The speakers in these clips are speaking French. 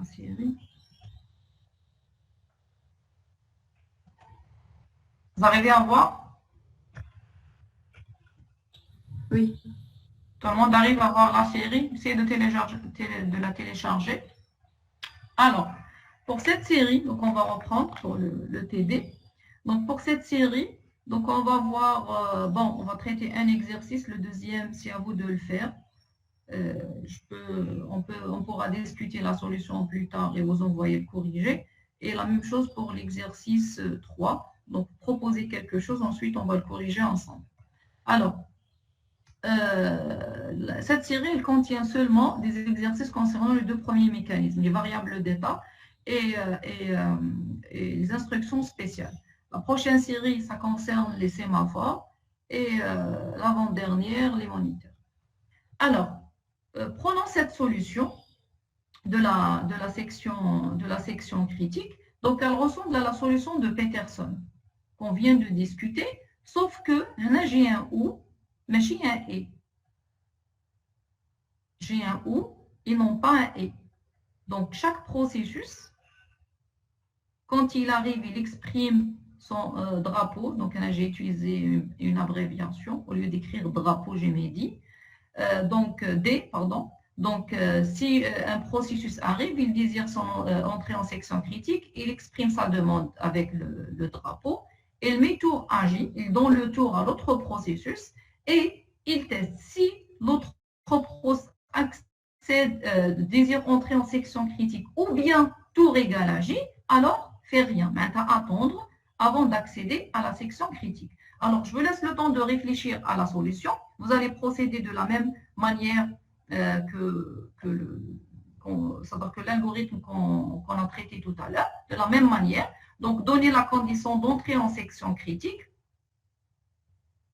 la série. Vous arrivez à voir? Oui. Tout le monde arrive à voir la série? Essayez de la télécharger. Alors, pour cette série, donc on va reprendre pour le TD. Donc pour cette série, donc on va voir, on va traiter un exercice. Le deuxième, c'est à vous de le faire. On pourra discuter la solution plus tard et vous envoyer le corrigé. Et la même chose pour l'exercice 3. Donc, proposer quelque chose, ensuite on va le corriger ensemble. Alors, cette série, elle contient seulement des exercices concernant les deux premiers mécanismes, les variables d'état et les instructions spéciales. La prochaine série, ça concerne les sémaphores et l'avant-dernière, les moniteurs. Alors, prenons cette solution de la section critique. Donc, elle ressemble à la solution de Peterson qu'on vient de discuter, sauf que j'ai un ou, mais j'ai un et. J'ai un ou et non pas un et. Donc, chaque processus, quand il arrive, il exprime son drapeau. Donc, j'ai utilisé une abréviation. Au lieu d'écrire drapeau, j'ai mis dit. Donc, D, pardon. Donc, si un processus arrive, il désire son entrée en section critique, il exprime sa demande avec le drapeau, il met tour à J, il donne le tour à l'autre processus et il teste. Si l'autre processus désire entrer en section critique ou bien tour égal à J, alors fait rien. Maintenant, attendre avant d'accéder à la section critique. Alors, je vous laisse le temps de réfléchir à la solution. Vous allez procéder de la même manière que l'algorithme qu'on a traité tout à l'heure, de la même manière. Donc, donner la condition d'entrée en section critique,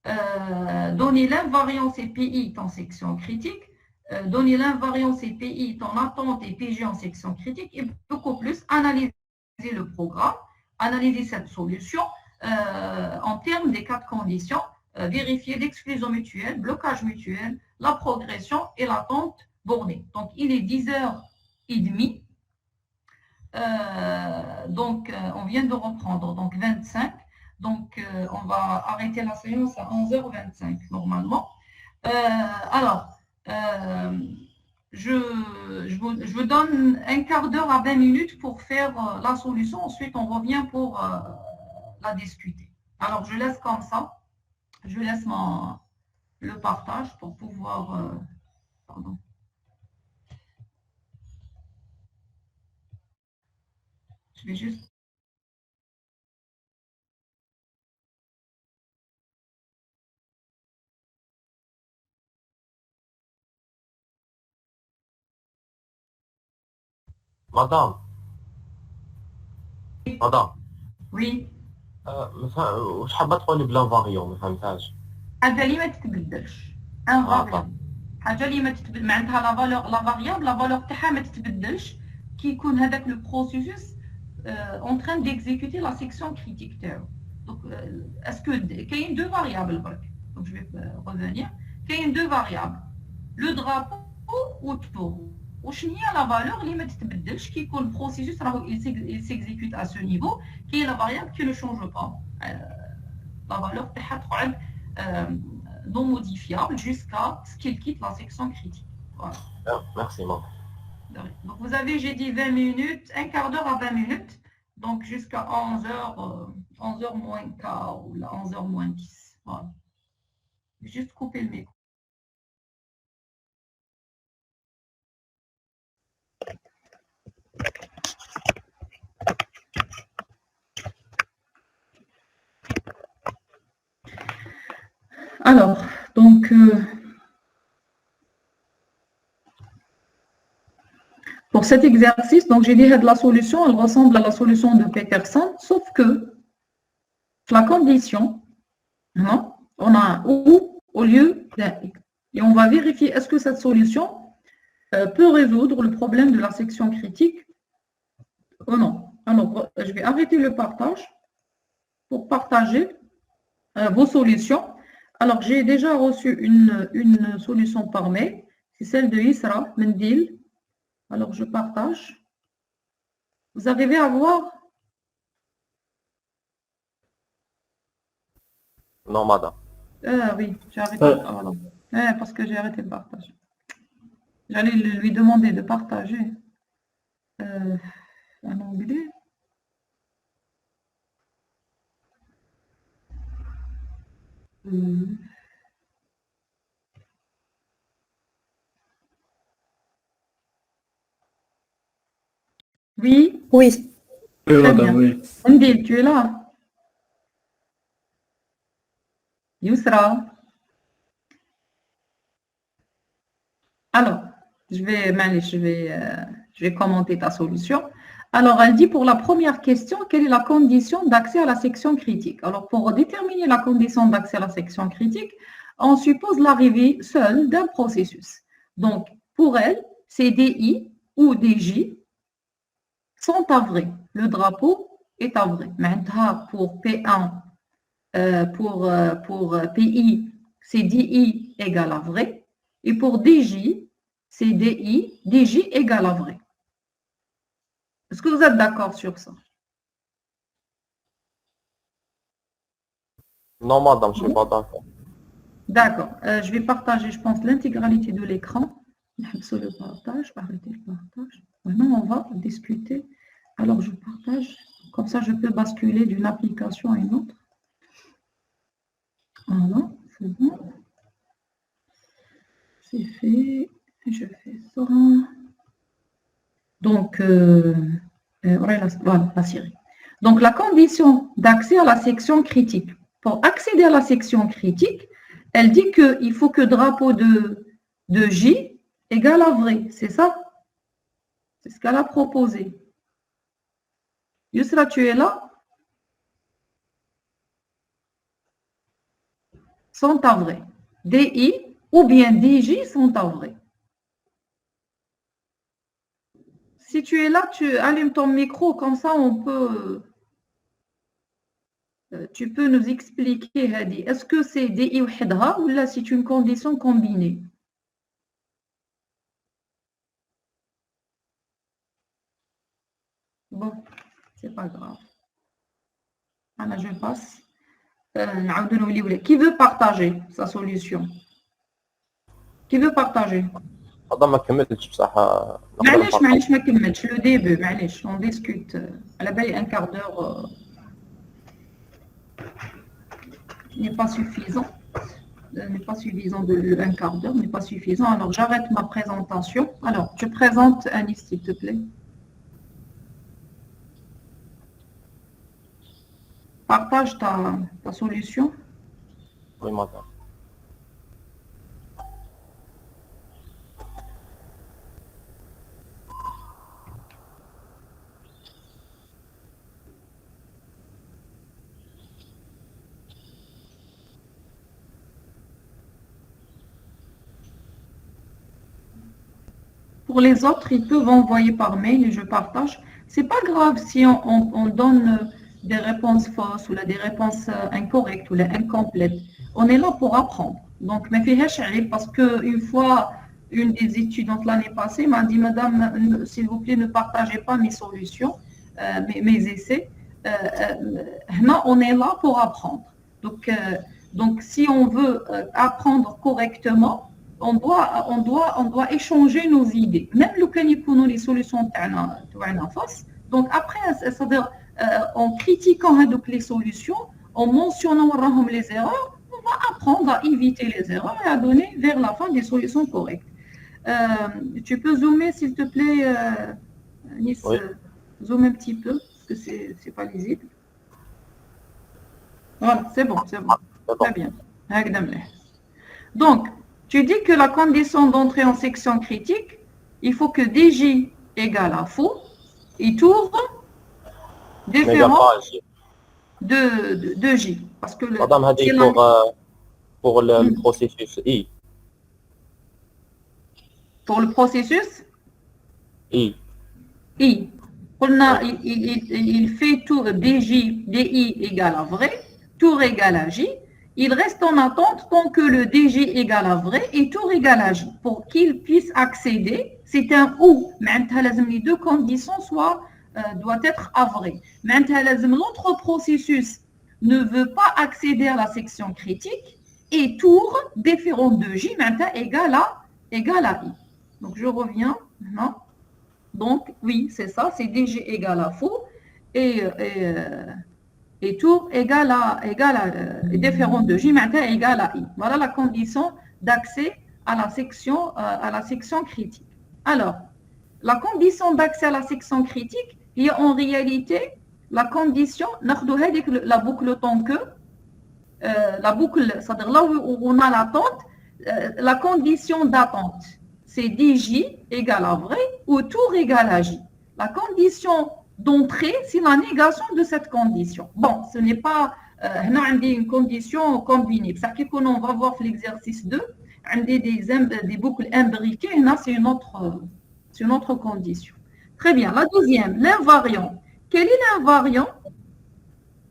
donner l'invariance et PI en section critique, donner l'invariance et PI en attente et PG en section critique, et beaucoup plus, analyser le programme, analyser cette solution en termes des 4 conditions, vérifier l'exclusion mutuelle, blocage mutuel, la progression et l'attente bornée. Donc, il est 10h30. Donc, on vient de reprendre, donc 25. Donc, on va arrêter la séance à 11h25, normalement. Je vous donne un quart d'heure à 20 minutes pour faire la solution. Ensuite, on revient pour la discuter. Alors, je laisse comme ça. Je laisse le partage pour pouvoir... pardon. Je vais juste... مدام Oui. واش حابه تقولي بلا فاريون ما فهمتهاش حاجه اللي ما تتبدلش ان فاريون حاجه اللي ما تتبدل معناتها لا فالور لا فاريابل لا فالور تاعها ما تتبدلش كي يكون هذاك لو بروسيسوس اون تران ديكزيكوتي لا سيكسيون كريتيك تاعو دونك اسكو كاين دو فاريابل برك دونك جو في ريفونير كاين دو فاريابل لو درابو و التور وشنو هي لا فالور اللي ما تتبدلش كي يكون البروسيسوس راهو يسيكزيكوت ا سو نيفو كي لا فاريابل كي نو شونج با لا فالور تاعها تقعد non modifiable jusqu'à ce qu'il quitte la section critique. Voilà. Merci, maman. Donc, vous avez, j'ai dit 20 minutes, un quart d'heure à 20 minutes, donc jusqu'à 11h, 11h moins quart ou 11h moins 10. Voilà. Juste couper le micro. Alors, donc, pour cet exercice, donc j'ai dit que la solution, elle ressemble à la solution de Peterson, sauf que la condition, non, on a un ou au lieu d'un et. Et on va vérifier est-ce que cette solution peut résoudre le problème de la section critique ou non. Alors, je vais arrêter le partage pour partager vos solutions. Alors, j'ai déjà reçu une solution par mail. C'est celle de Isra Mendil. Alors, je partage. Vous arrivez à voir? Non, madame. Oui, j'ai arrêté. Voilà. Parce que j'ai arrêté le partage. J'allais lui demander de partager en anglais. Oui, Oui. très madame, bien. oui. Ndil, tu es là? Yousra. Alors, je vais commenter ta solution. Alors, elle dit pour la première question, quelle est la condition d'accès à la section critique? Alors, pour déterminer la condition d'accès à la section critique, on suppose l'arrivée seule d'un processus. Donc, pour elle, ces DI ou DJ sont avrés. Le drapeau est avré. Maintenant, pour P1, pour PI, c'est DI égale à vrai. Et pour DJ, c'est DJ égale à vrai. Est-ce que vous êtes d'accord sur ça? Non, madame, je suis pas d'accord. D'accord. Je vais partager, je pense, l'intégralité de l'écran. Sur le partage, arrêtez le partage. Maintenant, on va discuter. Alors, je partage. Comme ça, je peux basculer d'une application à une autre. Voilà, c'est bon. C'est fait. Je fais ça. Donc, voilà la série. Donc, la condition d'accès à la section critique. Pour accéder à la section critique, elle dit qu'il faut que drapeau de J égale à vrai. C'est ça? C'est ce qu'elle a proposé. Yousra, tu es là? Sont à vrai. DI ou bien DJ sont à vrai. Si tu es là, tu allumes ton micro, comme ça tu peux nous expliquer, Hadi. Est-ce que c'est DI ou Hedha ou là c'est une condition combinée? Bon, c'est pas grave. Alors, je passe. Qui veut partager sa solution? Qui veut partager? madame ما كملتش بصح معليش ما كملتش le début معليش on discute على بالي un quart d'heure n'est pas suffisant de un quart d'heure n'est pas suffisant. Alors j'arrête ma présentation. Alors je présente Anis, s'il te plaît. Partage ta solution. Oui, madame. Pour les autres, ils peuvent envoyer par mail et je partage. C'est pas grave si on donne des réponses fausses ou là, des réponses incorrectes ou là, incomplètes. On est là pour apprendre. Donc, parce qu'une fois, une des étudiantes l'année passée m'a dit, Madame, s'il vous plaît, ne partagez pas mes solutions, mes essais. Non, on est là pour apprendre. Donc si on veut apprendre correctement, on doit échanger nos idées. Même les solutions face. Donc après, c'est-à-dire en critiquant les solutions, en mentionnant les erreurs, on va apprendre à éviter les erreurs et à donner vers la fin des solutions correctes. Tu peux zoomer, s'il te plaît, Nice, oui. Zoom un petit peu, parce que c'est pas lisible. Voilà, c'est bon. Très bien. Donc, tu dis que la condition d'entrée en section critique, il faut que DJ égale à faux et tour différent de J. Parce que madame, هذه pour le processus I. Pour le processus I. Il fait tour DJ, DI égale à vrai, tour égale à J. Il reste en attente tant que le DJ égale à vrai et tour égale à J. Pour qu'il puisse accéder, c'est un ou. Les deux conditions soient doit être avré. Maintenant, l'autre processus ne veut pas accéder à la section critique et tour différent de J maintenant égale à I. Donc, je reviens maintenant. Donc, oui, c'est ça, c'est DG égale à faux et tour égale à différent de J maintenant égale à I. Voilà la condition d'accès à la section critique. Alors, la condition d'accès à la section critique est en réalité la condition, la boucle tant que, la boucle, c'est-à-dire là où on a l'attente, la condition d'attente, c'est DJ égale à vrai ou tour égale à J. La condition d'entrée, c'est la négation de cette condition. Bon, ce n'est pas une condition combinée. Ça fait qu'on va voir l'exercice 2, des boucles imbriquées, là c'est une autre condition. Très bien. La deuxième, l'invariant. Quel est l'invariant?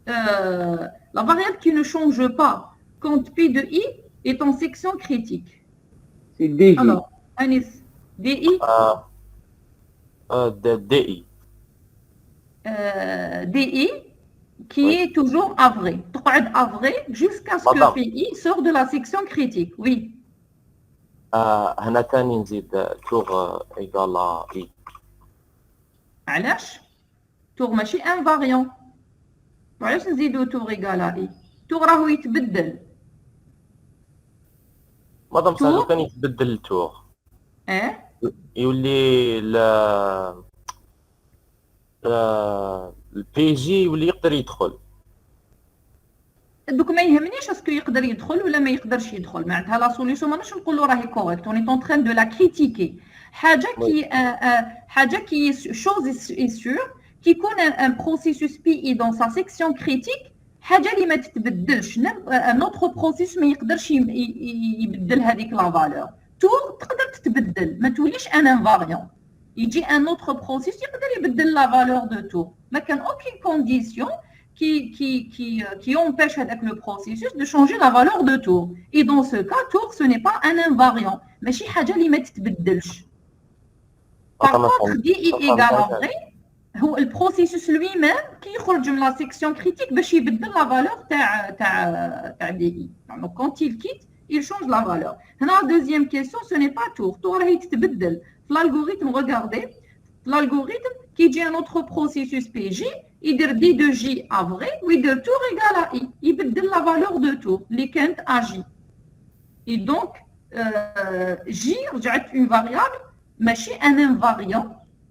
La variable qui ne change pas quand P de I est en section critique. C'est DJ. Alors, Anis, DI DI. DI qui est toujours avré. Avré jusqu'à ce que PI sorte de la section critique. Oui. هنا ثاني نزيد tour égal à I. علاش؟ tour ماشي invariant. وعلاش نزيدو tour égal à I؟ tour راهو يتبدل. مادام سالو كان يتبدل التور. يولي البي جي يولي يقدر يدخل. دوك ما يهمنيش اسكو يقدر يدخل ولا ما يقدرش يدخل معناتها لا سوليسيون ماناش نقولوا راهي كوريكت اوني طون ترين دو لا كريتيكي حاجه كي شوز اي سور كي يكون ان بروسيسوس بي اي دون سا سيكسيون كريتيك حاجه اللي ما تتبدلش نوتر بروسيس ما يقدرش يبدل هذيك لا فالور تور تقدر تتبدل ما توليش ان انفاريون يجي ان نوتر بروسيس يقدر يبدل لا فالور دو تور ما كان اوكين كونديسيون qui empêche avec le processus de changer la valeur de tour. Et dans ce cas, tour, ce n'est pas un invariant. Mais si حاجة اللي ما تتبدلش. Par contre, DI égale à vrai, هو le processus lui-même qui يخرج من la section critique باش يبدل la valeur تاع DI. Donc quand il quitte, il change la valeur. هنا la deuxième question, ce n'est pas tour. Tour راهي تتبدل. في l'algorithme, regardez, l'algorithme qui dit un autre processus PJ, il dit D de J à vrai, ou il dit tour égal à I. Il بدل la valeur de tour, les quintes à J. Et donc, J, j'ai une variable, mais c'est un invariant,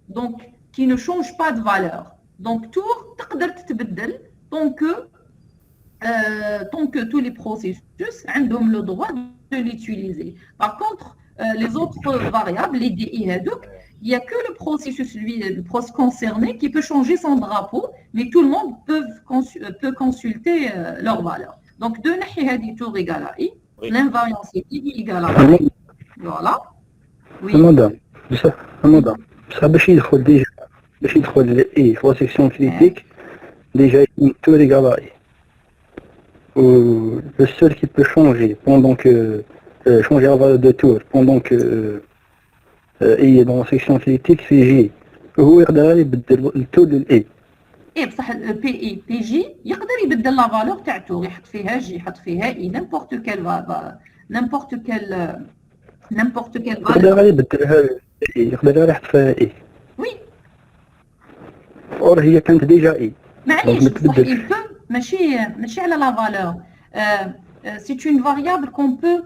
donc qui ne change pas de valeur. Donc, tour, تقدر تتبدل tant que tous les processus ont le droit de l'utiliser. Par contre, les autres variables, les DI et DOC, il n'y a que le processus, lui, le processus concerné qui peut changer son drapeau, mais tout le monde peut consulter leur valeur. Donc, de Nahi tour égale à I, l'invariant c'est I égale à I. Voilà. Oui. Madame, ça باش يدخل déjà باش يدخل I في la section critique, déjà tour égale à I. Le seul qui peut changer pendant que changer la valeur de tour pendant que اي دون سيكسيون كريتيك في جي هو يقدر يبدل التور للاي اي بصح بي جي يقدر يبدل لا فالور تاع تور يحط فيها جي يحط فيها اي نيمبورت كيل يقدر يبدلها يقدر يحط فيها اي وي اور هي كانت ديجا اي معليش بصح ماشي على لا فالور سي اون فاريابل كون بو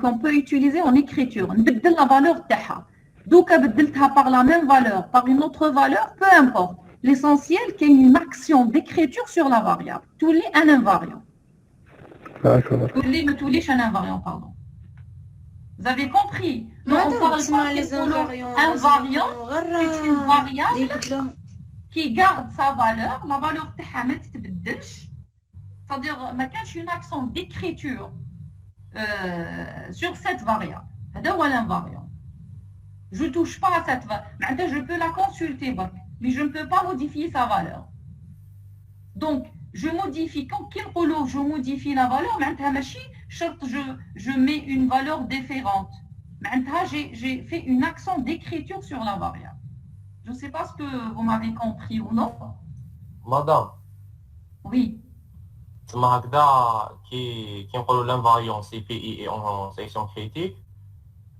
qu'on peut utiliser en écriture. نبدل la valeur تاعها. دوكا بدلتها par la même valeur, par une autre valeur, peu importe. L'essentiel qu'il y ait une action d'écriture sur la variable. تولي un invariant. D'accord. Ne توليش un invariant, pardon. Vous avez compris? Non, on parle pas des invariants. Invariant, c'est une variable qui garde sa valeur. La valeur تاعها ما تتبدلش. C'est-à-dire ما كانش une action d'écriture sur cette variable. هذا هو l'invariant. Je ne touche pas à cette variable. Je peux la consulter, mais je ne peux pas modifier sa valeur. Donc, je modifie, quand je modifie la valeur, je mets une valeur différente. J'ai fait une action d'écriture sur la variable. Je ne sais pas ce que vous m'avez compris ou non. مدام Oui. تسمى هكذا كي نقولوا لانفاريون سي بي اي اون سيكسيون كريتيك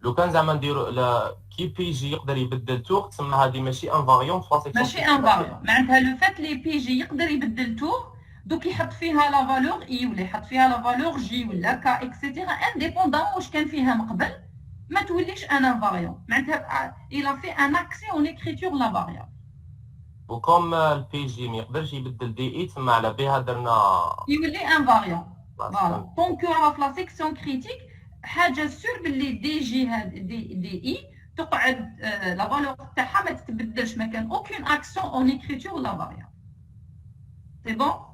لو كان زعما نديروا كي بي جي يقدر يبدل تور تسمى هذه ماشي انفاريون في لا سيكسيون ماشي انفاريون معناتها لو فات لي بي جي يقدر يبدل تور دوك يحط فيها لا فالور اي ولا يحط فيها لا فالور جي ولا كا اكسيتيرا انديبوندون واش كان فيها من قبل ما توليش ان انفاريون معناتها الى في ان اكسي اون اكريتور لا فاريابل وكم البي جي ما يقدرش يبدل دي اي تسمى على بها درنا يولي انفاريون فوالا دونك راه في لا سيكسيون كريتيك حاجه سور باللي دي جي هاد دي اي تقعد لا فالور تاعها ما تتبدلش ما كان اوكين اكسيون اون اكريتور لا فاريابل سي بون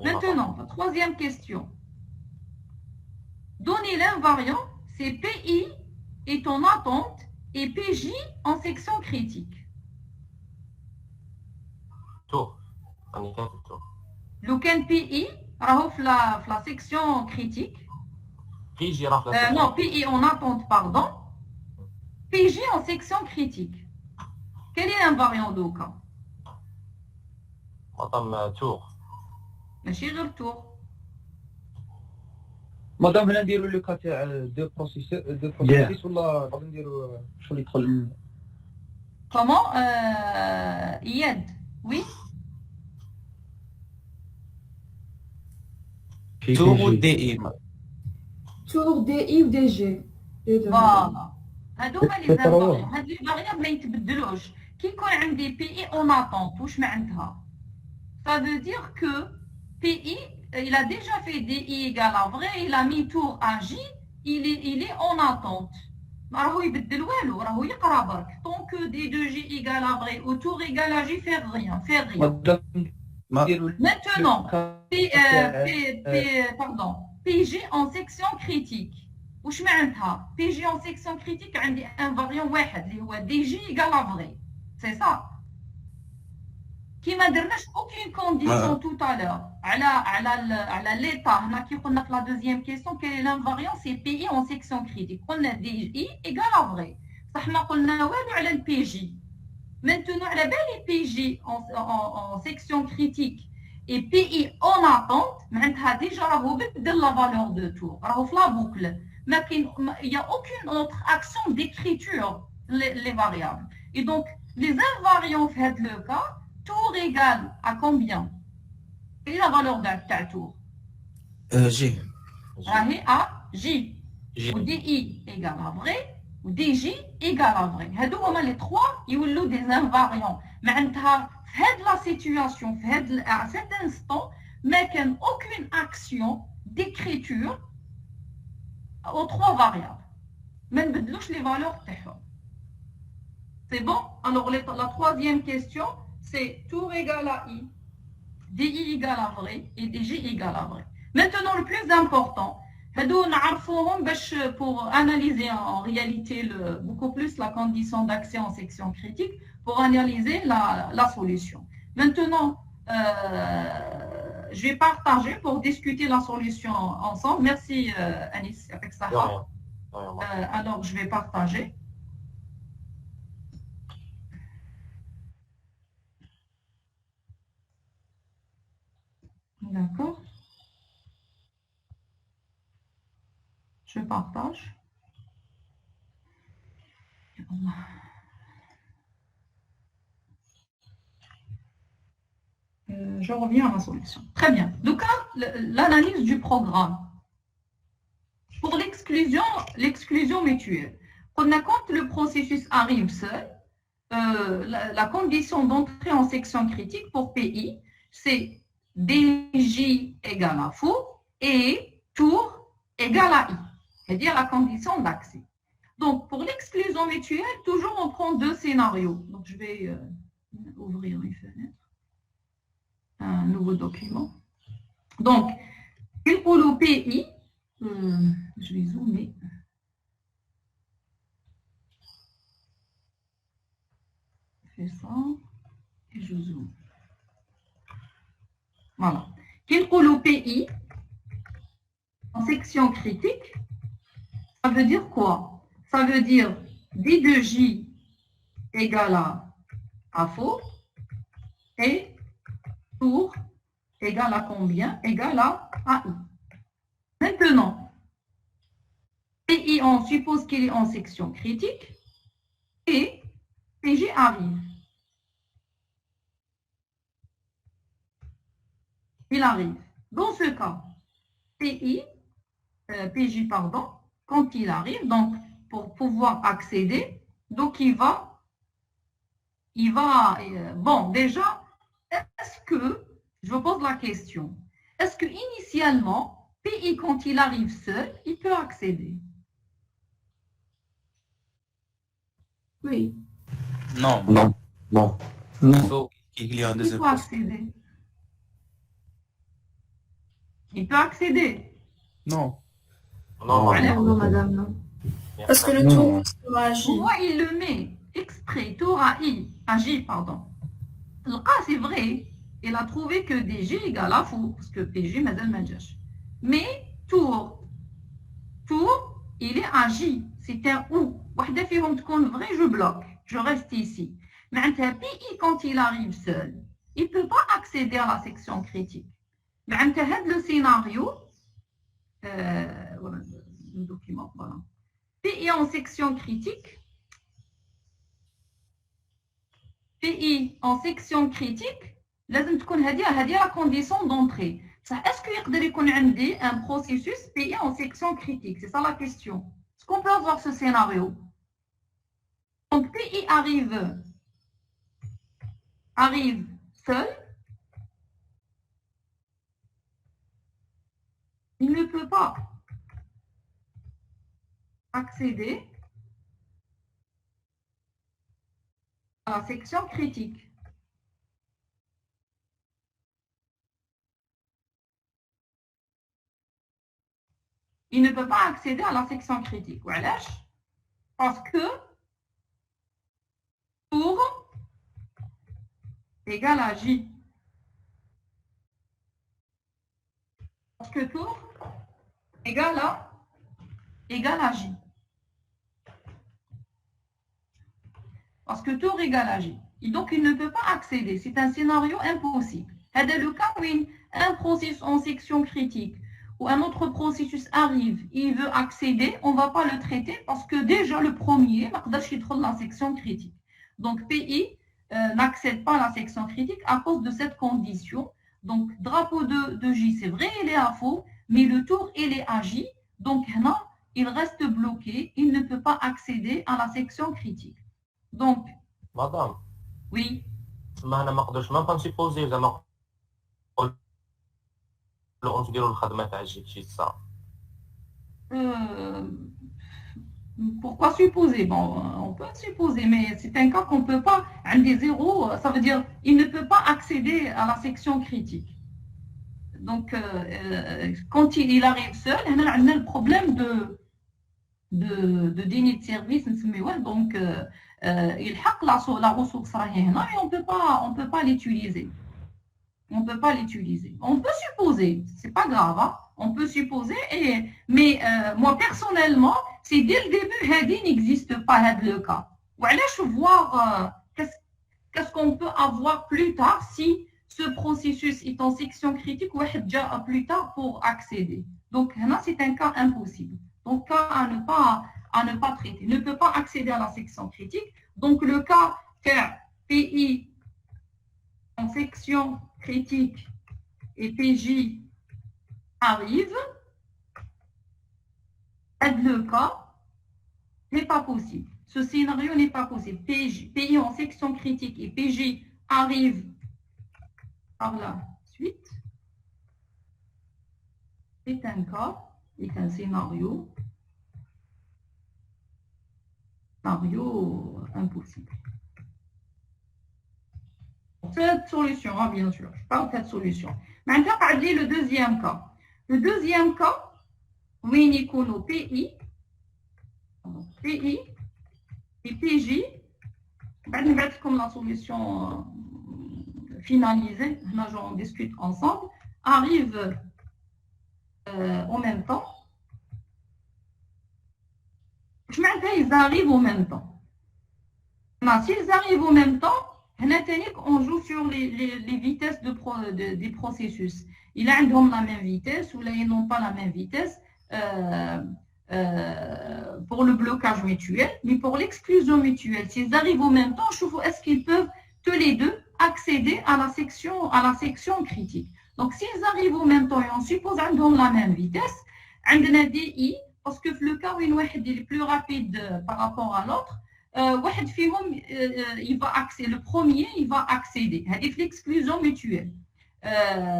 Maintenant, la troisième question. Donner l'invariant, c'est PI est en attente et PJ en section critique. تور راني كاتب تور لو كان PI راهو في la section critique. بي جي راه في لا Non, PI en attente, pardon. PJ en section critique. Quel est l'invariant دوكا؟ مدام تور ماشي غير تور. مادام هنا نديرو لو كا تاع دو بروسيس ولا غادي نديرو شغل يدخل Comment Yad, oui. تور ودي اي تور دي اي ودي جي فوالا هادوما لي زانفاريون هاد لي فاريابل ما يتبدلوش كي يكون عندي بي اي اون اتونت واش معناتها ça veut dire que PI il a déjà fait DI égale à vrai il a mis tour à J il est en attente ما راهو يبدل والو راهو يقرا برك tant que D2J égale à vrai ou tour égale à J fait rien مادام نديرو maintenant pardon PG en section critique واش معناتها PG en section critique عندي ان فاريون واحد اللي هو DG égale à vrai c'est ça كيما درناش اوكين كونديسيون تو تالور على ليتا هنا كي قلنا في لا دوزيام كيسيون كاين لانفاريون سي بي اي اون سيكسيون كريتيك قلنا دي اي ايكال افري صح ما قلنا والو على البي جي مانتونو على بالي بي جي اون سيكسيون كريتيك اي بي اي اون اتونت معناتها ديجا راهو بدل لا فالور دو تور راهو في لا بوكل ما كاين يا اوكين اوتر اكسيون ديكريتور لي فاريابل اي دونك لي انفاريون في هاد لو كا tour égale à combien? Quelle est la valeur d'un tour? جي À J. Ou DI égale à vrai, ou DJ égale à vrai. هادو هما les trois يولوا des invariants. معناتها في هاد la situation, في هاد à cet instant, ما كان aucune action d'écriture aux trois variables. ما نبدلوش les valeurs تاعهم. C'est bon? Alors la troisième question, c'est tour égale à I, DI égale à vrai et DJ égale à vrai. Maintenant, le plus important, pour analyser en réalité beaucoup plus la condition d'accès en section critique, pour analyser la solution. Maintenant, je vais partager pour discuter la solution ensemble. Merci Anis avec Sahar. Alors, je vais partager. D'accord. Je partage. Je reviens à la solution. Très bien. Donc, l'analyse du programme. Pour l'exclusion mutuelle. Quand le processus arrive seul, la condition d'entrée en section critique pour PI, c'est DJ égale à faux et tour égale à I. C'est-à-dire la condition d'accès. Donc, pour l'exclusion mutuelle, toujours on prend deux scénarios. Donc, je vais ouvrir une fenêtre. Un nouveau document. Donc, il pour le PI, je vais zoomer. Je fais ça et je zoome. Voilà. Qu'il pour le PI, en section critique, ça veut dire quoi? Ça veut dire D2J égale à à faux. Et tour égale à combien? Égale à AI. Maintenant, PI, on suppose qu'il est en section critique et PJ arrive. Il arrive. Dans ce cas, PJ, pardon, quand il arrive, donc pour pouvoir accéder, donc il va, bon, déjà, est-ce que, je vous pose la question, est-ce que initialement, PI, quand il arrive seul, il peut accéder? Oui. Non. Non. Non. Il faut qu'il y ait un Il deuxième peut poste. accéder. Il peut accéder. Non. Non, Voilà. Non, madame, non. Parce que le Non. tour sera agi. Pourquoi il le met exprès, tour à J, pardon. Ah, c'est vrai, il a trouvé que DG égale à faux, parce que PG مازال ما جاش. Mais tour, il est à J, c'est un ou. واحدة فيهم تكون vrai, je bloque, je reste ici. معناتها PI, quand il arrive seul, il ne peut pas accéder à la section critique. معناتها هذا le scénario, voilà, le document, voilà. PI en section critique, PI en section critique, لازم تكون هذه la condition d'entrée. Est-ce qu'il يقدر يكون عندي un processus PI en section critique? C'est ça la question. Est-ce qu'on peut avoir ce scénario? Donc PI arrive seul. Il ne peut pas accéder à la section critique. Il ne peut pas accéder à la section critique. Voilà. Parce que tour égale à J. Parce que tour égale à J. Parce que tour égale à J. Et donc, il ne peut pas accéder. C'est un scénario impossible. C'est le cas où un processus en section critique ou un autre processus arrive, il veut accéder, on ne va pas le traiter parce que déjà le premier, la section critique. Donc, PI n'accède pas à la section critique à cause de cette condition. Donc, drapeau de J, c'est vrai, il est à faux, mais le tour, il est à J. Donc, non, il reste bloqué, il ne peut pas accéder à la section critique. Donc, Madame, oui, ما انا ما نقدرش ما نسيبوزي زعما نقولوا نديروا الخدمه تاع الجي شي صح. Pourquoi supposer? Bon, on peut supposer, mais c'est un cas qu'on ne peut pas. Un des zéros, ça veut dire il ne peut pas accéder à la section critique. Donc, quand il arrive seul, on a le problème de déni de service. Donc, il hack la ressource et on peut pas l'utiliser. On peut pas l'utiliser. On peut supposer, c'est pas grave, hein? On peut supposer, mais moi personnellement, c'est dès le début, Hadi n'existe pas le cas. Voilà, je voir qu'est-ce qu'on peut avoir plus tard si ce processus est en section critique ou déjà plus tard pour accéder. Donc là, c'est un cas impossible. Donc cas à ne pas traiter. Ne peut pas accéder à la section critique. Donc le cas que PI en section critique et PJ arrive, le cas n'est pas possible. Ce scénario n'est pas possible. PI en section critique et PJ arrive par la suite. C'est un cas, c'est un scénario impossible. Cette solution, hein, bien sûr, je parle de cette solution. Maintenant, parlez le deuxième cas. Le deuxième cas, oui, Nicolo, PI et PJ, comme la solution finalisée, là, j'en discute ensemble, arrivent en même temps. Ils arrivent au même temps. S'ils arrivent au même temps, On joue sur les vitesses des processus. Il a la même vitesse ou là, ils n'ont pas la même vitesse pour le blocage mutuel, mais pour l'exclusion mutuelle, s'ils arrivent au même temps, est-ce qu'ils peuvent tous les deux accéder à la section critique. Donc, s'ils arrivent au même temps et on suppose qu'ils ont la même vitesse, on a des I, parce que le cas où il est plus rapide par rapport à l'autre, il va accéder, le premier, il va accéder. C'est l'exclusion mutuelle.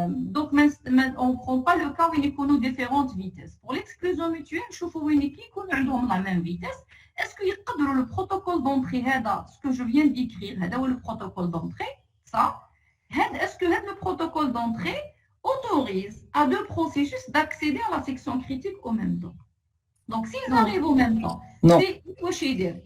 Donc, on ne prend pas le cas où il y a différentes vitesses. Pour l'exclusion mutuelle, je trouve qu'ils ont la même vitesse. Est-ce qu'il y a le protocole d'entrée, ce que je viens d'écrire, le protocole d'entrée, ça, est-ce que le protocole d'entrée autorise à deux processus d'accéder à la section critique au même temps? Donc, s'ils arrivent au même temps, c'est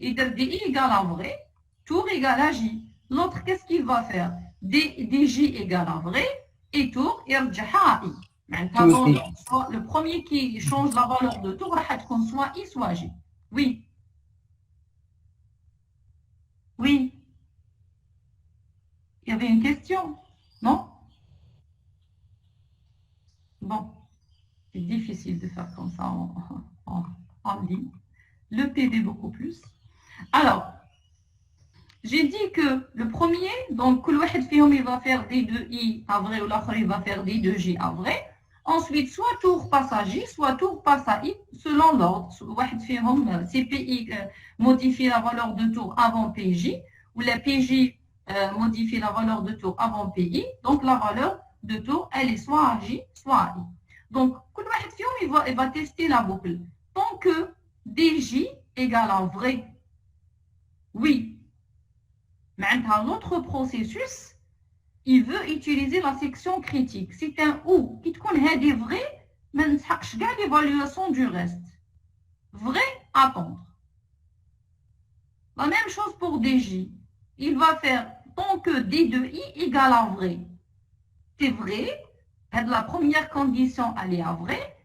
il dit égale à vrai, tour égale à J. L'autre, qu'est-ce qu'il va faire? DJ égale à vrai et tour égale à I. Le premier qui change la valeur de tour, soit I, soit J. Oui. Oui. Il y avait une question, non? Bon, c'est difficile de faire comme ça en ligne. Le PD beaucoup plus. Alors, j'ai dit que le premier, donc, il va faire D2I à vrai ou l'autre, il va faire D2J à vrai. Ensuite, soit tour passe à J, soit tour passe à I, selon l'ordre. CPI modifie la valeur de tour avant PJ, ou la PJ modifie la valeur de tour avant PI. Donc, la valeur de tour, elle est soit à J, soit à I. Donc, il va tester la boucle. Tant que DJ égale à vrai, oui. Maintenant, l'autre processus, il veut utiliser la section critique. C'est un ou qui te connaît des vrais, mais ne sache pas l'évaluation du reste. Vrai, attendre. La même chose pour DJ. Il va faire tant que D de I égale à vrai. C'est vrai. La première condition, elle est à vrai.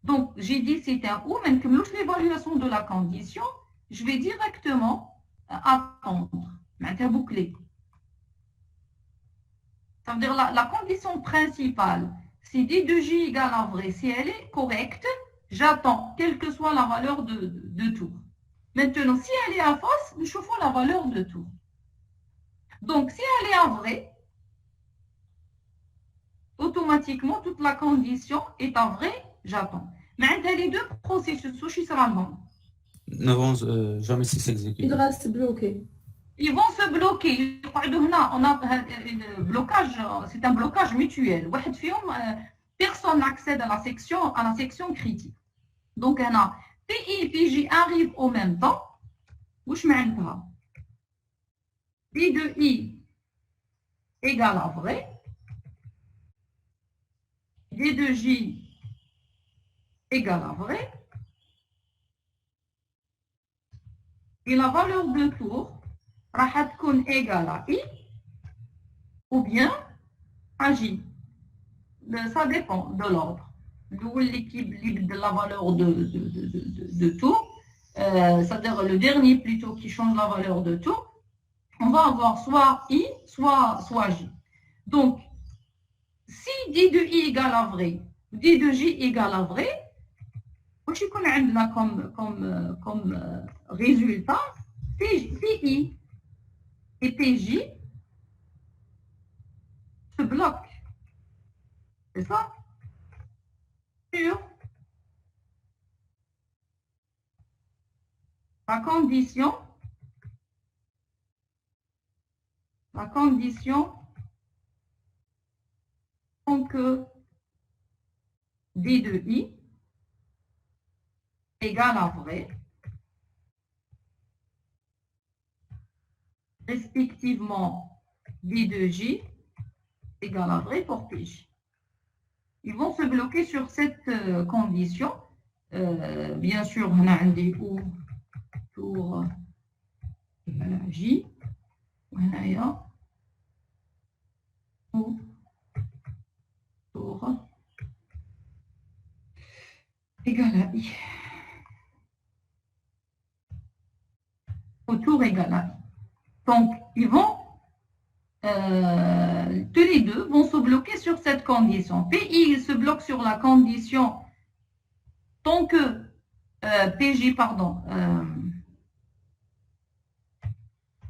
Donc, j'ai dit c'est un ou, même que l'évaluation de la condition, je vais directement attendre. Maintenant, boucler. Ça veut dire la condition principale, si D de J égale à vrai, si elle est correcte, j'attends, quelle que soit la valeur de tour. Maintenant, si elle est à fausse, nous chauffons la valeur de tour. Donc, si elle est à vrai, automatiquement, toute la condition est à vrai, j'attends. Mais les deux processus, où sera le bon? Ne vont jamais s'exécuter. Il reste bloqué. Ils vont se bloquer. On a le blocage, c'est un blocage mutuel. Personne n'accède à la section critique. Donc, PI et PJ arrivent au même temps. Wesh معناتها D de I égale à vrai. D de J égale à vrai. Et la valeur de tour راح تكون égale à I ou bien à J. Ça dépend de l'ordre. L'équipe de la valeur de tour, c'est-à-dire le dernier plutôt qui change la valeur de tour, on va avoir soit I, soit J. Donc, si D de I égale à vrai, D de J égale à vrai, qu'est-ce qu'on a comme résultat? PI et PJ se bloquent. C'est ça? Sur la condition que D de I égale à vrai, respectivement D de J égale à vrai pour PJ. Ils vont se bloquer sur cette condition. Bien sûr, on a un des ou tour égale à J. On a ou tour égale à I. Au tour égale à I. Donc, ils vont tous les deux vont se bloquer sur cette condition. PI il se bloque sur la condition tant que PJ, pardon,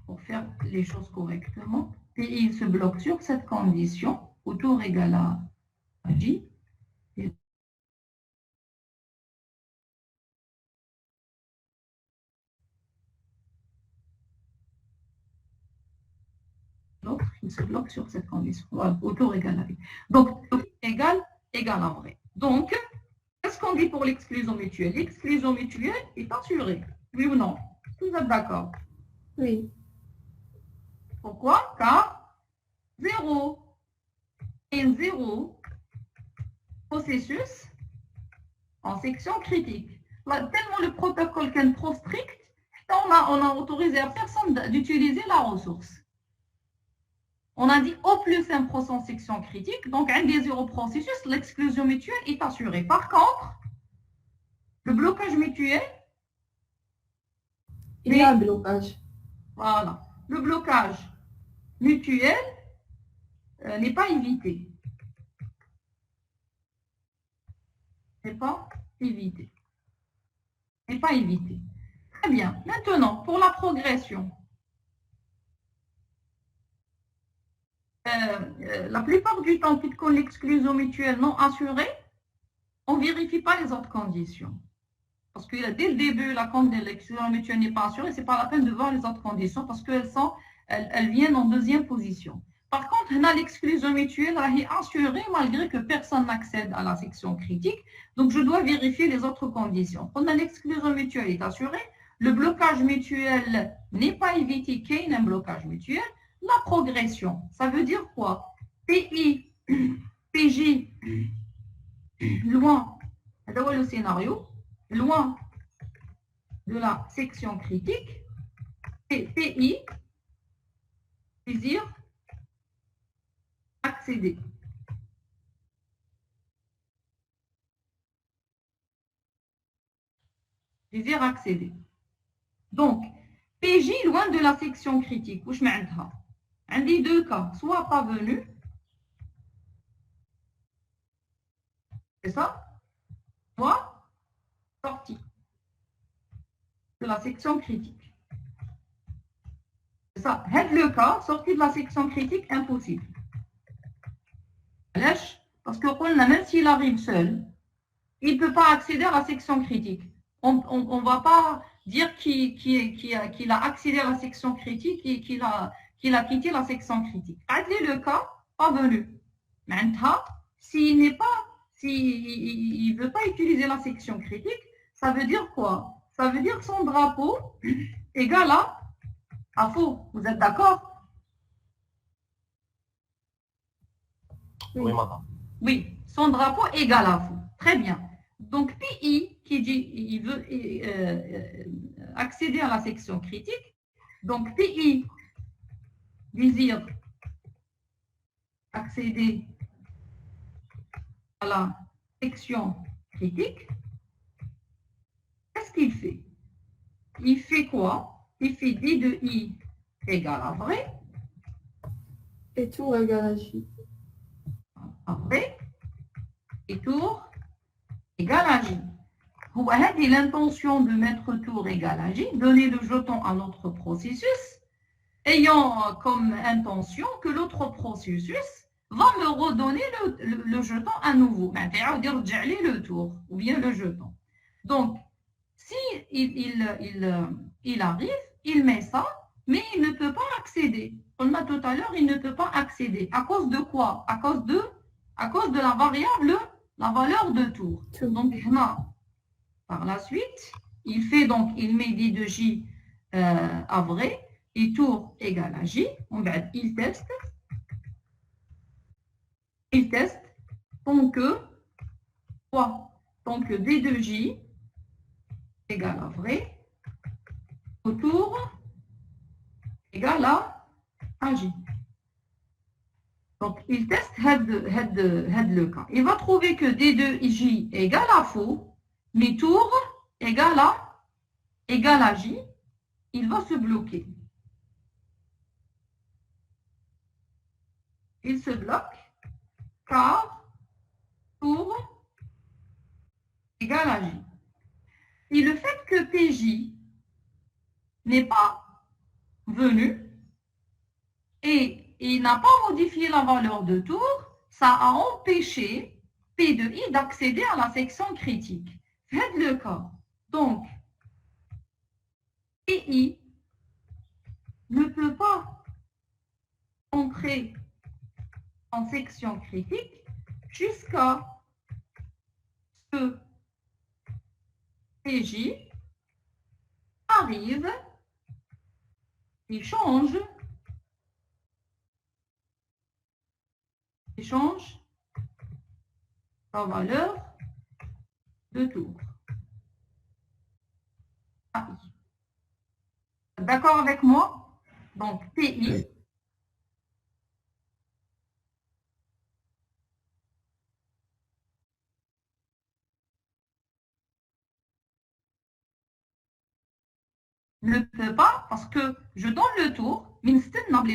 pour faire les choses correctement, PI il se bloque sur cette condition, autour égal à J. L'autre, il se bloque sur cette condition. Voilà, autour égal à V. Donc, égal à vrai. Donc, qu'est-ce qu'on dit pour l'exclusion mutuelle? L'exclusion mutuelle est assurée. Oui ou non? Vous êtes d'accord? Oui. Pourquoi? Car 0 et 0 processus en section critique. Là, tellement le protocole est trop strict, on a autorisé à personne d'utiliser la ressource. On a dit au plus un processus en section critique, donc un des 0 processus, l'exclusion mutuelle est assurée. Par contre, le blocage mutuel, Il y a un blocage. voilà, le blocage mutuel n'est pas évité. N'est pas évité. N'est pas évité. Très bien. Maintenant, pour la progression. La plupart du temps, puisqu'on l'exclusion mutuelle non assurée, on ne vérifie pas les autres conditions. Parce que dès le début, la compte de l'exclusion mutuelle n'est pas assurée, ce n'est pas la peine de voir les autres conditions parce qu'elles viennent en deuxième position. Par contre, l'exclusion mutuelle est assurée malgré que personne n'accède à la section critique. Donc, je dois vérifier les autres conditions. Quand l'exclusion mutuelle est assurée, le blocage mutuel n'est pas évité qu'il y ait un blocage mutuel. La progression, ça veut dire quoi? PI, PJ, loin, c'est le scénario, loin de la section critique, et PI, désire accéder. Désire accéder. Donc, PJ loin de la section critique. Où je mets un des deux cas, soit pas venu, c'est ça, soit sorti de la section critique. C'est ça, le cas, sorti de la section critique, impossible. Parce que même s'il arrive seul, il ne peut pas accéder à la section critique. On ne va pas dire qu'il a accédé à la section critique et qu'il a quitté la section critique. Adlez le cas, pas venu. Maintenant, s'il ne veut pas utiliser la section critique, ça veut dire quoi? Ça veut dire son drapeau égal à faux. Vous êtes d'accord? Oui, madame. Oui, son drapeau égal à faux. Très bien. Donc, PI qui dit il veut accéder à la section critique. Donc, PI désire accéder à la section critique. Qu'est-ce qu'il fait? Il fait quoi? Il fait D de I égale à vrai. Et tour égale à J. À vrai. Et tour égale à J. C'est l'intention de mettre tour égale à J, donner le jeton à notre processus, ayant comme intention que l'autre processus va me redonner le jeton à nouveau. Le tour ou bien le jeton. Donc, si il arrive, il met ça, mais il ne peut pas accéder. On a tout à l'heure, il ne peut pas accéder. À cause de quoi? À cause de la variable, la valeur de tour. Donc, par la suite, il met D de J à vrai et tour égale à J. Il teste. Il teste tant que quoi? Tant que D de J égale à vrai, autour égale à J. Donc, il teste le cas. Il va trouver que D de J égale à faux, mais tour égale à J. Il va se bloquer. il se bloque car tour égale à J. Et le fait que PJ n'est pas venu et il n'a pas modifié la valeur de tour, ça a empêché P de I d'accéder à la section critique. Faites le cas. Donc, PI ne peut pas entrer en section critique jusqu'à ce que PJ arrive et change la valeur de tour. D'accord avec moi? Donc, PI ne peut pas, parce que je donne le tour, mais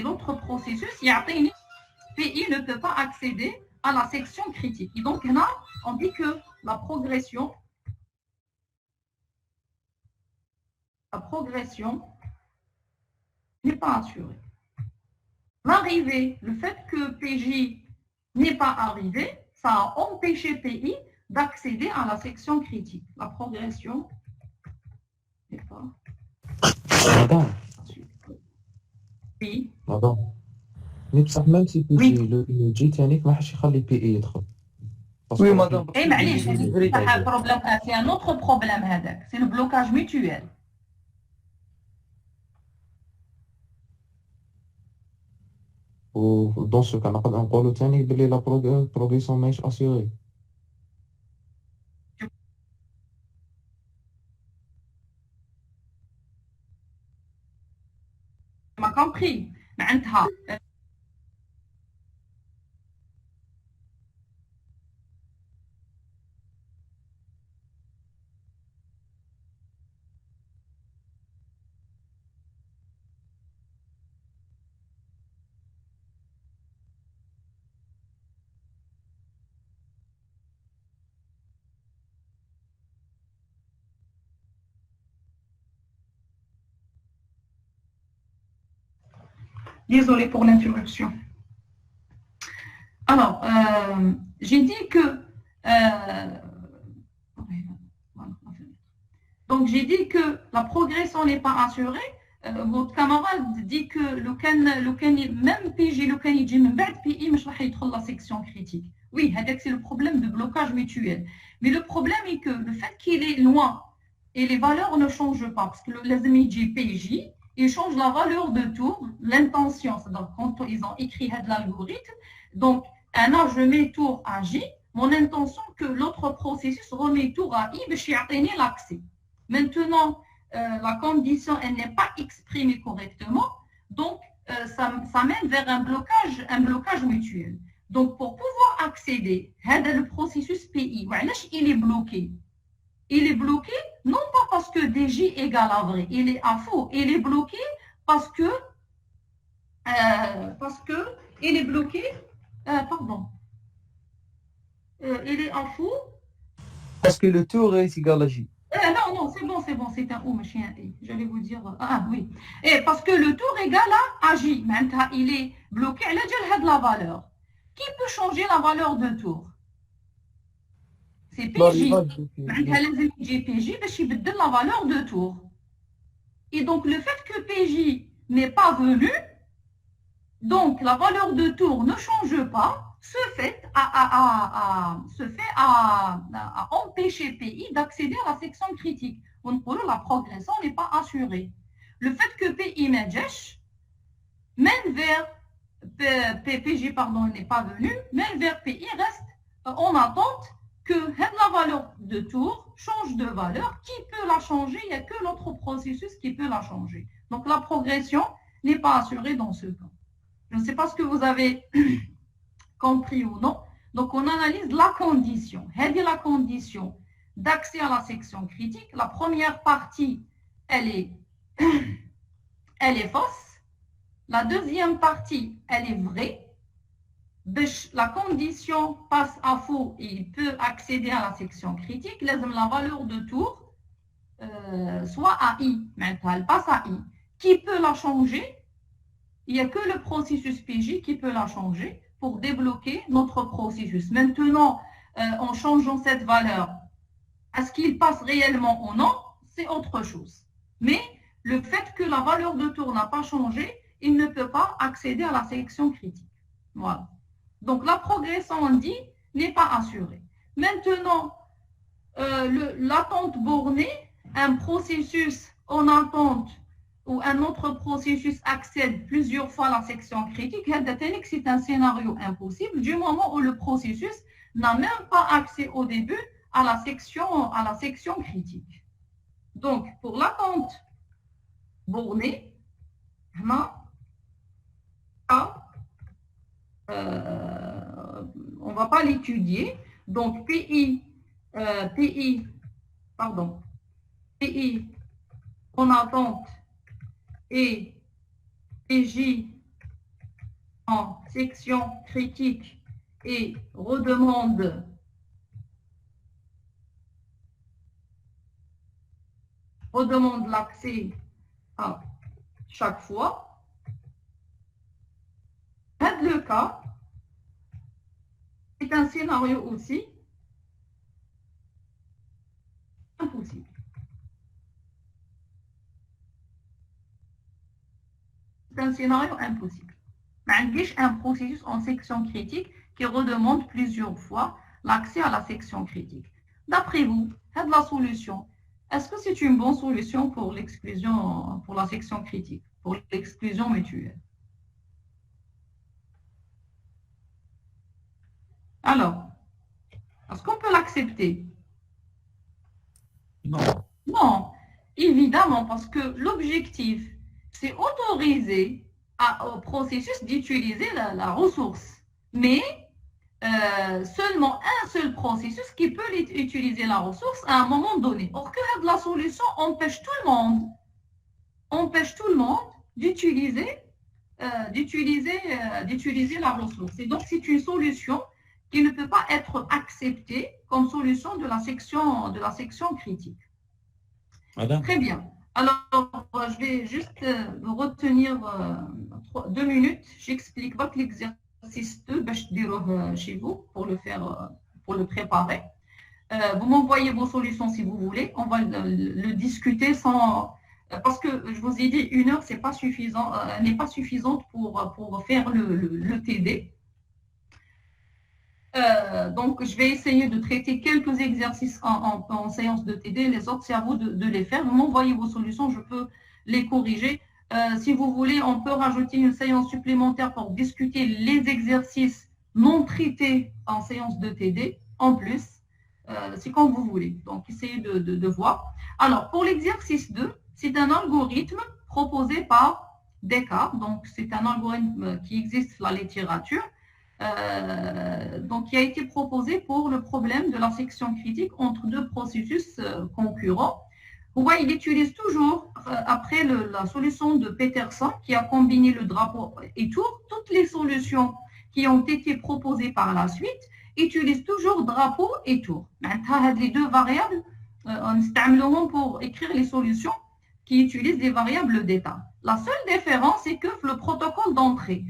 l'autre processus, PI ne peut pas accéder à la section critique. Et donc là, on dit que la progression n'est pas assurée. L'arrivée, le fait que PJ n'est pas arrivé, ça a empêché PI d'accéder à la section critique. La progression n'est pas Madame, oui. madame. Mais بصح même si Oui. le J تانيك ما حش يخلي بي اي يدخل. Oui, madame. اي معليش c'est un autre problème هذاك, c'est le blocage mutuel. و dans ce cas نقدر نقولوا تاني بلي لا progression ماهيش assurée. Tu m'as compris. معناتها Désolée pour l'interruption. Alors, j'ai dit que... donc, j'ai dit que la progression n'est pas assurée. Votre camarade dit que même PJ, le can يجي من بعد PI مش راح يدخل la section critique. Oui, c'est le problème de blocage mutuel. Mais le problème est que le fait qu'il est loin et les valeurs ne changent pas, parce que les amis PJ, ils changent la valeur de tour, l'intention, c'est-à-dire quand ils ont écrit l'algorithme, donc je mets tour à J, mon intention que l'autre processus remet tour à I, je vais l'accès. Maintenant, la condition, elle n'est pas exprimée correctement, donc ça mène vers un blocage mutuel. Donc pour pouvoir accéder à le processus PI, il est bloqué. Il est bloqué, non pas parce que DJ égale à vrai, il est à faux. Il est bloqué parce que il est bloqué, il est à faux. Parce que le tour est égal à J. Non, c'est bon, c'est un O, machin, j'allais vous dire, oui. Et parce que le tour égale à J, maintenant il est bloqué, il a de la valeur. Qui peut changer la valeur de tour? C'est PJ. لازم يجي PJ باش يبدل la valeur de tour. Et donc le fait que PJ n'est pas venu, donc la valeur de tour ne change pas, se fait à empêcher PI d'accéder à la section critique. La progression n'est pas assurée. Le fait que PI mène vers PJ n'est pas venu, mène vers PI reste en attente que la valeur de tour change de valeur. Qui peut la changer? Il n'y a que l'autre processus qui peut la changer. Donc la progression n'est pas assurée dans ce cas. Je ne sais pas ce que vous avez compris ou non. Donc on analyse la condition. Elle est la condition d'accès à la section critique. La première partie, elle est fausse. La deuxième partie, elle est vraie. La condition passe à faux et il peut accéder à la section critique, la valeur de tour soit à I, maintenant elle passe à I. Qui peut la changer? Il n'y a que le processus PJ qui peut la changer pour débloquer notre processus. Maintenant, en changeant cette valeur, est-ce qu'il passe réellement ou non? C'est autre chose. Mais le fait que la valeur de tour n'a pas changé, il ne peut pas accéder à la section critique. Voilà. Donc la progression, on dit, n'est pas assurée. Maintenant, l'attente bornée, un processus en attente ou un autre processus accède plusieurs fois à la section critique, c'est un scénario impossible du moment où le processus n'a même pas accès au début à la section critique. Donc, pour l'attente bornée, on ne va pas l'étudier. Donc, PI en attente et PJ en section critique et redemande l'accès à chaque fois. Le cas, c'est un scénario aussi impossible. C'est un scénario impossible. Un processus en section critique qui redemande plusieurs fois l'accès à la section critique. D'après vous, la solution, est-ce que c'est une bonne solution pour l'exclusion, pour la section critique, pour l'exclusion mutuelle? Alors, est-ce qu'on peut l'accepter? Non. Non, évidemment, parce que l'objectif, c'est autoriser au processus d'utiliser la ressource. Mais seulement un seul processus qui peut utiliser la ressource à un moment donné. Or que la solution empêche tout le monde d'utiliser la ressource. Et donc, c'est une solution qui ne peut pas être acceptée comme solution de la section critique. Madame. Très bien. Alors, je vais juste retenir 2 minutes. J'explique votre exercice 2 chez vous pour le faire, pour le préparer. Vous m'envoyez vos solutions si vous voulez. On va le discuter sans... Parce que je vous ai dit, 1 heure, c'est pas suffisant, n'est pas suffisante pour faire le TD. Donc, je vais essayer de traiter quelques exercices en séance de TD. Les autres, c'est à vous de les faire. Vous m'envoyez vos solutions, je peux les corriger. Si vous voulez, on peut rajouter une séance supplémentaire pour discuter les exercices non traités en séance de TD. En plus, c'est comme vous voulez. Donc, essayez de voir. Alors, pour l'exercice 2, c'est un algorithme proposé par Descartes. Donc, c'est un algorithme qui existe dans la littérature. Donc, qui a été proposé pour le problème de la section critique entre 2 processus concurrents. Vous voyez, il utilise toujours, après la solution de Peterson, qui a combiné le drapeau et tour, toutes les solutions qui ont été proposées par la suite utilisent toujours drapeau et tour. Les 2 variables, on utilise pour écrire les solutions qui utilisent des variables d'état. La seule différence, c'est que le protocole d'entrée,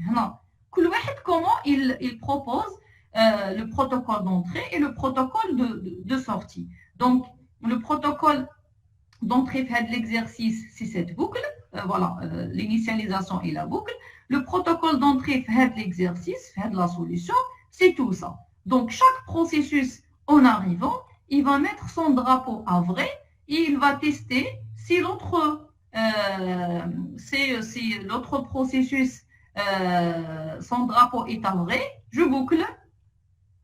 comment il propose le protocole d'entrée et le protocole de sortie. Donc, le protocole d'entrée fait de l'exercice, c'est cette boucle, voilà, l'initialisation et la boucle. Le protocole d'entrée fait de l'exercice, fait de la solution, c'est tout ça. Donc, chaque processus, en arrivant, il va mettre son drapeau à vrai et il va tester si l'autre processus son drapeau est à vrai, je boucle,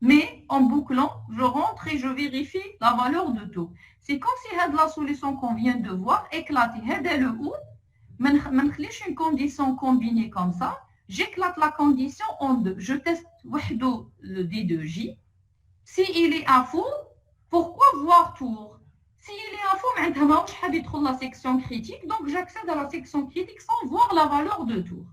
mais en bouclant, je rentre et je vérifie la valeur de tout. C'est comme si la solution qu'on vient de voir éclater. Le ou, une condition combinée comme ça, j'éclate la condition en 2. Je teste le D2J. S'il est à faux, pourquoi voir tour? S'il est à faux, je vais la section critique, donc j'accède à la section critique sans voir la valeur de tour.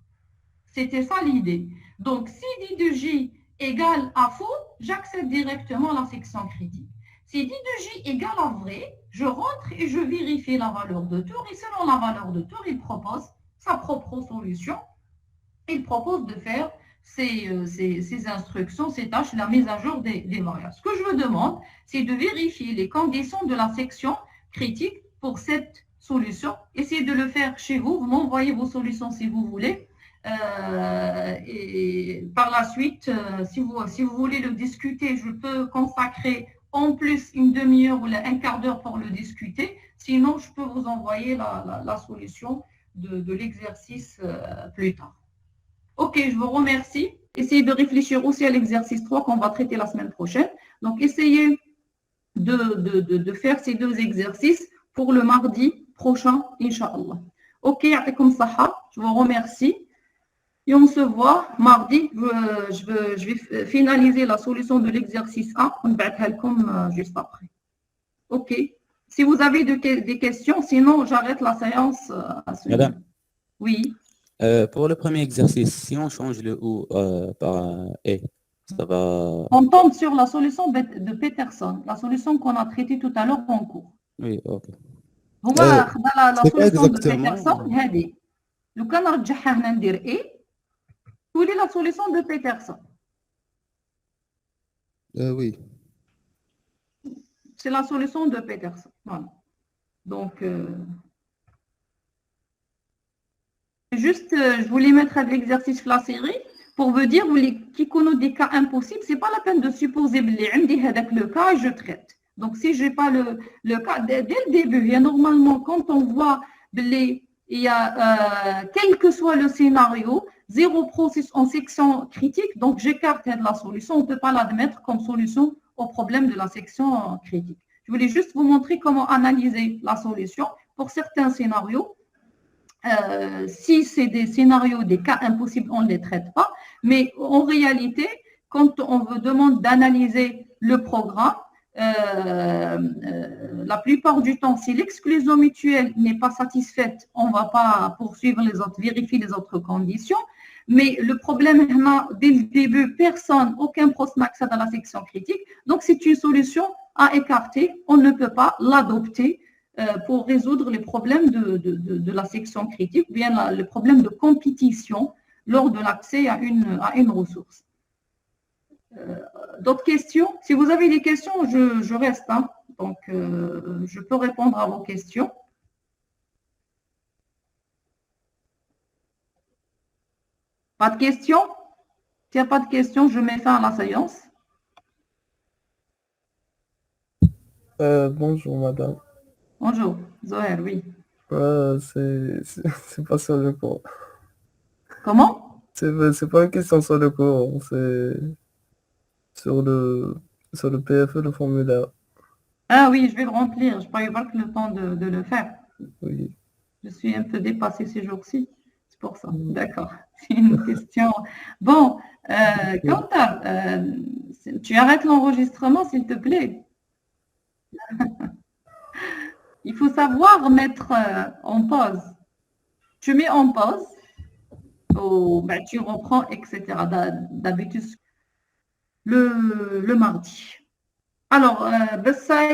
C'était ça l'idée. Donc, si D2J égale à faux, j'accède directement à la section critique. Si dit de J égale à vrai, je rentre et je vérifie la valeur de tour. Et selon la valeur de tour, il propose sa propre solution. Il propose de faire ces instructions, ces tâches, la mise à jour des variables. Ce que je vous demande, c'est de vérifier les conditions de la section critique pour cette solution. Essayez de le faire chez vous. Vous m'envoyez vos solutions si vous voulez. Et par la suite, si vous voulez le discuter, je peux consacrer en plus une demi-heure ou un quart d'heure pour le discuter. Sinon, je peux vous envoyer la solution de l'exercice plus tard. Ok, je vous remercie. Essayez de réfléchir aussi à l'exercice 3 qu'on va traiter la semaine prochaine. Donc, essayez de faire ces deux exercices pour le mardi prochain, Inch'Allah. Ok, je vous remercie. Et on se voit mardi. Je vais finaliser la solution de l'exercice 1. On va être juste après. Ok. Si vous avez des questions, sinon j'arrête la séance à ce moment. Madame, Oui. pour le premier exercice, si on change le ou par et, ça va. On tombe sur la solution de Peterson, la solution qu'on a traitée tout à l'heure en cours. Oui, ok. هو la c'est pas solution de exactement. Peterson هذه لو كان رجعها هنا ندير ايه تولي la solution de Peterson. Oui. C'est la solution de Peterson. Voilà. Donc, juste, je voulais mettre un exercice la série pour vous dire qui connaît des cas impossibles, c'est pas la peine de supposer que le cas et je traite. Donc, si je n'ai pas le cas, dès le début, il y a normalement, quand on voit il y a, quel que soit le scénario, zéro processus en section critique, donc j'écarte la solution, on ne peut pas l'admettre comme solution au problème de la section critique. Je voulais juste vous montrer comment analyser la solution pour certains scénarios. Si c'est des scénarios, des cas impossibles, on ne les traite pas. Mais en réalité, quand on vous demande d'analyser le programme, la plupart du temps, si l'exclusion mutuelle n'est pas satisfaite, on ne va pas poursuivre les autres, vérifier les autres conditions. Mais le problème, dès le début, personne, aucun poste n'accède à la section critique. Donc, c'est une solution à écarter. On ne peut pas l'adopter pour résoudre les problèmes de la section critique, ou bien le problème de compétition lors de l'accès à une ressource. D'autres questions? Si vous avez des questions, je reste. Hein. Donc, je peux répondre à vos questions. Pas de questions? S'il n'y a pas de questions, je mets fin à la séance. Bonjour madame. Bonjour, Zoher, oui. C'est pas sur le cours. Comment? C'est pas une question sur le cours, c'est sur le PFE, le formulaire. Ah oui, je vais le remplir. Je n'ai pas eu le temps de le faire. Oui. Je suis un peu dépassée ces jours-ci. C'est pour ça. D'accord. C'est une question. Bon, Quentin, tu arrêtes l'enregistrement, s'il te plaît. Il faut savoir mettre en pause. Tu mets en pause, tu reprends, etc. D'habitude, le mardi. Alors, ça